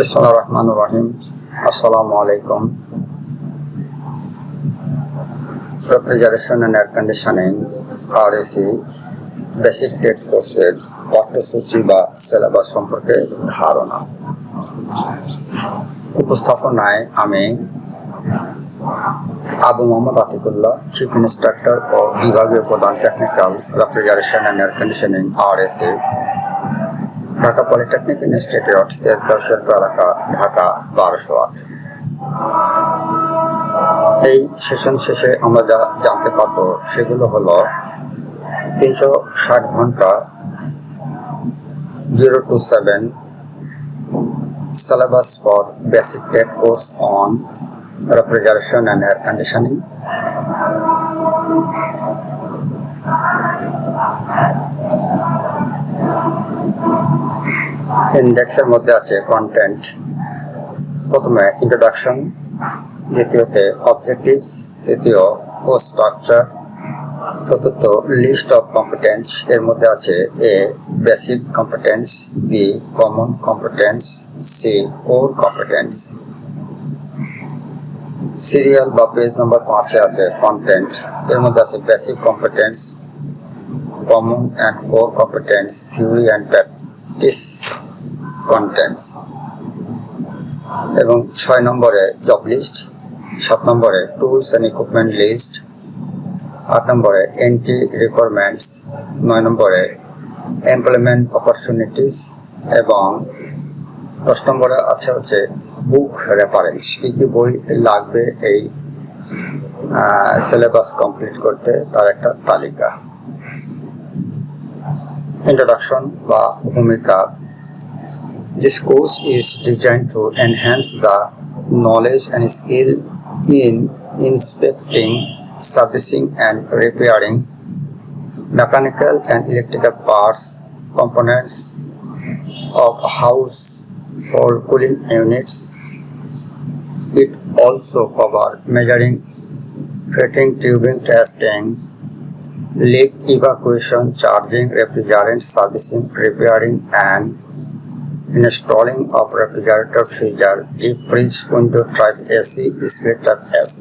Bismillahirrahmanirrahim. Assalamualaikum. Refrigeration and air conditioning RAC basic TET কোর্সের পাঠ্যসূচি বা syllabus সম্পর্কে ধারণা। উপস্থাপনায় আমি আবু মোহাম্মদ আতিকুল্লাহ, চিফ ইন্সট্রাক্টর ও বিভাগীয় প্রধান technical refrigeration and air conditioning RAC, Dhaka polytechnic institute, Tejgaon শিল্প এলাকা, ঢাকা 1208। এই সেশন শেষে আমরা যা জানতে পারবো সেগুলো হলো 360 ঘন্টা 0 to 7 syllabus for basic TET course on refrigeration and air conditioning, ইন্ডেক্সের মধ্যে আছে কন্টেন্ট, প্রথমে ইন্ট্রোডাকশন, দ্বিতীয়তে অবজেক্টিভস, তৃতীয় কোর্স স্ট্রাকচার, চতুর্থ লিস্ট অফ কম্পিটেন্স, এর মধ্যে আছে A basic competence, B common competence, C core competence. Serial বা পেজ নম্বর 5-এ আছে কন্টেন্ট, এর মধ্যে আছে basic competence, common and core competence, theory and practice contents, এবং 6 নম্বরে জব লিস্ট, 7 নম্বরে টুলস অ্যান্ড ইকুইপমেন্ট লিস্ট, 8 নম্বরে এন্ট্রি রিকোয়ারমেন্টস, 9 নম্বরে এমপ্লয়মেন্ট অপরচুনিটিস, এবং 10 নম্বরে হচ্ছে বুক রেফারেন্স, কি বই লাগবে এই সিলেবাস কমপ্লিট করতে তার একটা তালিকা। ইন্ট্রোডাকশন বা ভূমিকা। This course is designed to enhance the knowledge and skill in inspecting, servicing and repairing mechanical and electrical parts, components of house or cooling units. It also covers measuring, fitting, tubing, testing, leak evacuation, charging refrigerant, servicing, repairing and installing of refrigerator, freezer, deep fridge, window type AC, split type AC.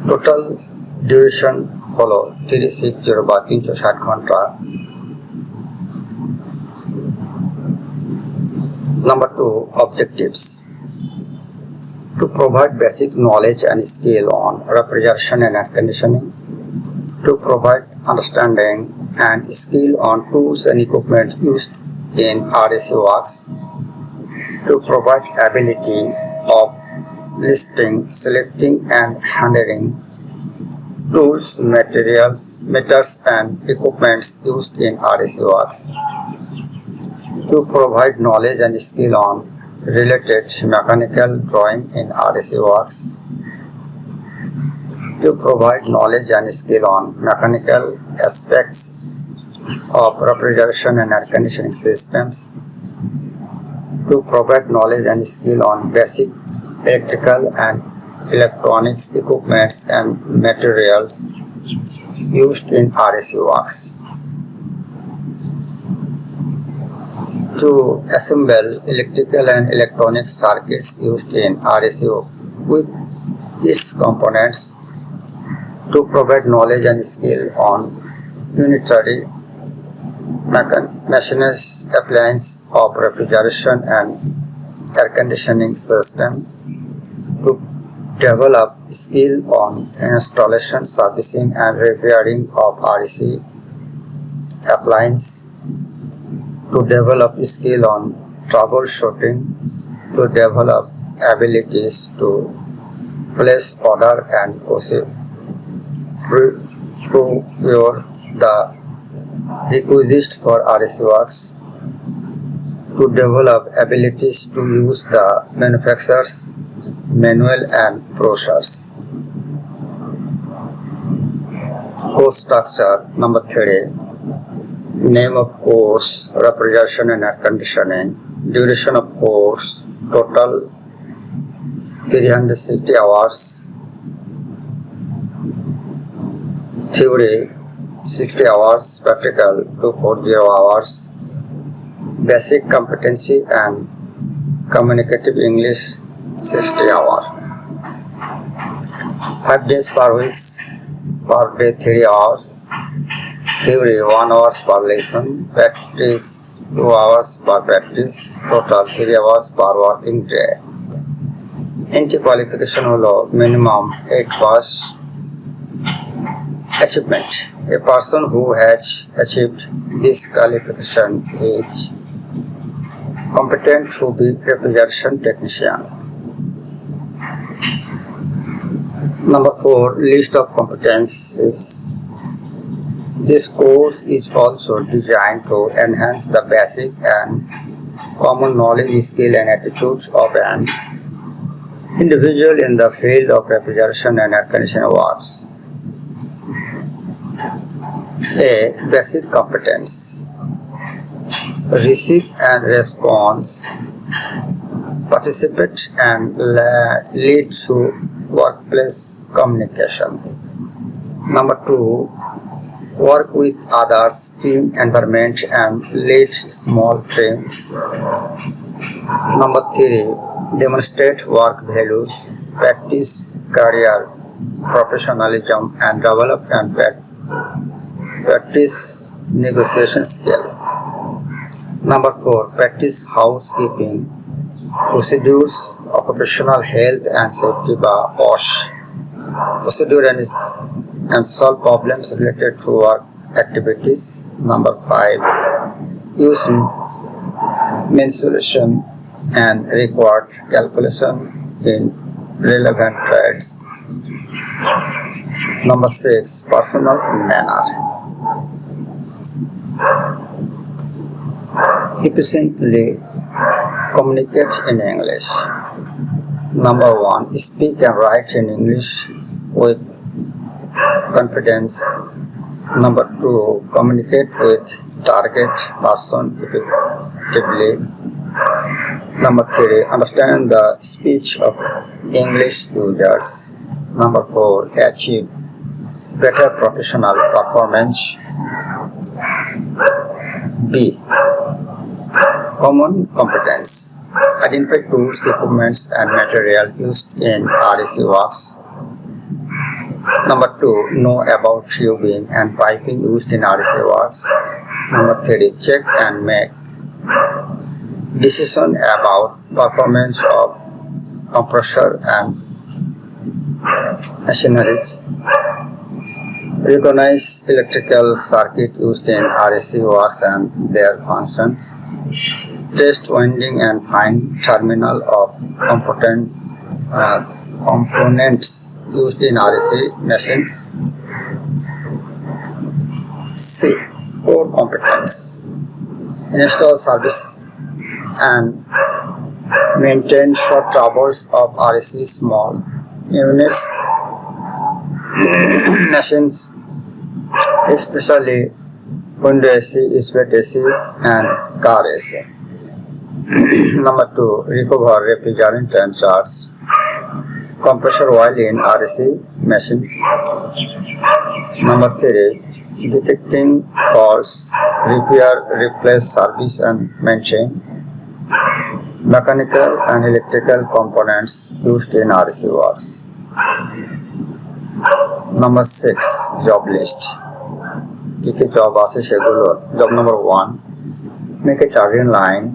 Total duration হলো 360 বা 360 ঘন্টা। Number 2, objectives. To provide basic knowledge and skill on refrigeration and air conditioning, to provide understanding and skill on tools and equipment used in RAC works, to provide ability of listing, selecting and handling tools, materials, meters and equipments used in RAC works, to provide knowledge and skill on related mechanical drawing in RAC works, to provide knowledge and skill on mechanical aspects of refrigeration and air conditioning systems, to provide knowledge and skill on basic electrical and electronics equipments and materials used in RAC works, to assemble electrical and electronic circuits used in RAC with its components, to provide knowledge and skill on unitary machinist appliance of refrigeration and air conditioning system, to develop skill on installation, servicing and repairing of RAC appliance, to develop skill on troubleshooting, to develop abilities to place order and procure the requisite for RAC works, to develop abilities to use the manufacturer's manual and process. Course structure. Number 3, name of course, refrigeration and air conditioning. Duration of course, total 360 hours. Theory 60 hours, practical 240 hours. Basic competency and communicative English 60 hours. 5 days per week, per day 3 hours. Theory 1 hour per lesson. Practice 2 hours per practice. Total 3 hours per working day. Entry qualification হলো minimum 8 pass. Achievement. A person who has achieved this qualification is competent to be refrigeration technician. Number 4, list of competencies. This course is also designed to enhance the basic and common knowledge, skill and attitudes of an individual in the field of refrigeration and air conditioning works. A. Basic competence. Receive and response, participate and lead to workplace communication. Number 2, work with others, team environment and lead small teams. Number 3, demonstrate work values, practice career professionalism and develop and practice negotiation skill. Number 4, practice housekeeping, procedures, occupational health and safety by OSH, procedure and solve problems related to work activities. Number 5, use mensuration and required calculation in relevant trades. Number 6, personal manner. Efficiently communicate in English. Number 1, speak and write in English with confidence. Number 2, communicate with target person effectively. Number 3, understand the speech of English users. Number 4, achieve better professional performance. B. Common competence. Identify tools, equipments and material used in REC works. Number 2, know about tubing and piping used in REC works. Number 3, check and make decision about performance of compressor and machineries. Recognize electrical circuit used in REC works and their functions. Test winding and find terminal of components used in REC machines. C. Core competence. Install, service and maintain short hours of REC small units machines, especially window AC, split AC and car AC. Number 2, recover refrigerant and charge compressor oil in REC machines. Number 3, detecting faults, repair, replace, service and maintain mechanical and electrical components used in REC works. Number 6, job list. কি job আছে সেগুলো. Job number 1, make a charging line.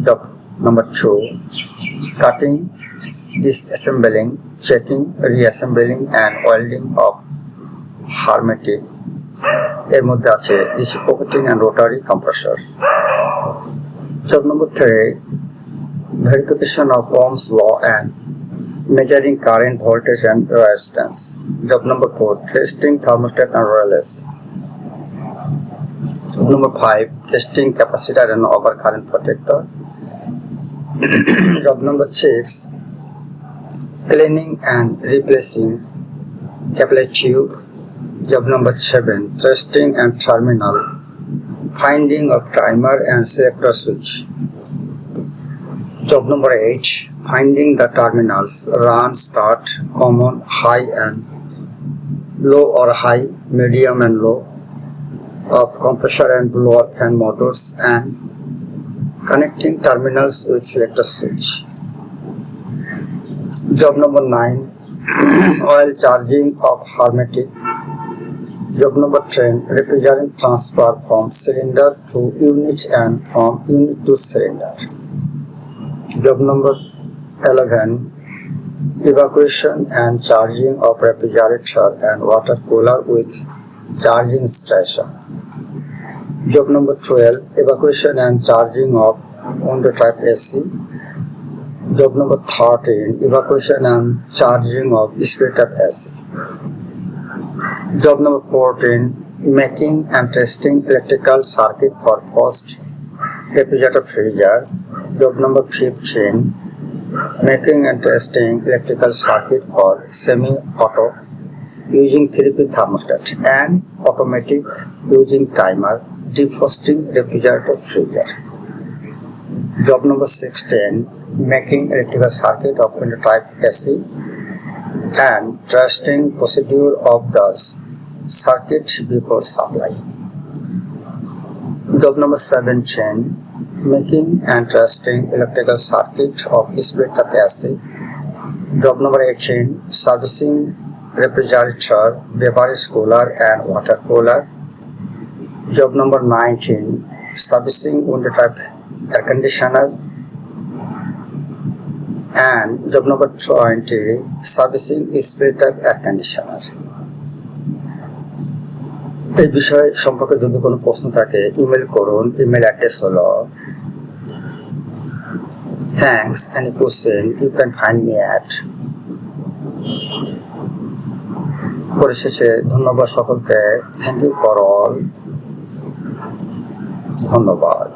Job number 2, cutting, disassembling, checking, reassembling and welding of hermetic. এর মধ্যে আছে reciprocating and rotary compressor. Job number 3, verification of Ohm's law and measuring current, voltage and resistance. Job number 4, testing thermostat and relays. Job number 5, testing capacitor and overcurrent protector. Job number 6, cleaning and replacing capillary tube. Job number 7, testing and terminal, finding of timer and selector switch. Job number 8, finding the terminals, run, start, common, high and low or high, medium and low of compressor and blower fan motors and connecting terminals with selector switch. Job number 9, oil charging of hermetic. Job number 10, refrigerant transfer from cylinder to unit and from unit to cylinder. Job number 11, evacuation and charging of refrigerator and water cooler with charging station. Job number 12, evacuation and charging of window type AC. Job number 13, evacuation and charging of split type AC. Job number 14, making and testing electrical circuit for post refrigerator freezer. Job number 15, making and testing electrical circuit for semi-auto using 3P thermostat and automatic using timer defrosting refrigerator freezer. Job number 16, making electrical circuit of window type AC and testing procedure of the circuit before supply. Job number 17, making and testing electrical circuit of split type AC. Job number 18, servicing refrigerator, beverage cooler and water cooler. Job number 19, servicing window type air conditioner. And job number 20, servicing split type air conditioner. এই বিষয় সম্পর্কে যদি কোনো প্রশ্ন থাকে email করুন। Email address হলো thanks. Any question you can find me at. পরিশেষে ধন্যবাদ সকলকে। Thank you for all. ধন্যবাদ।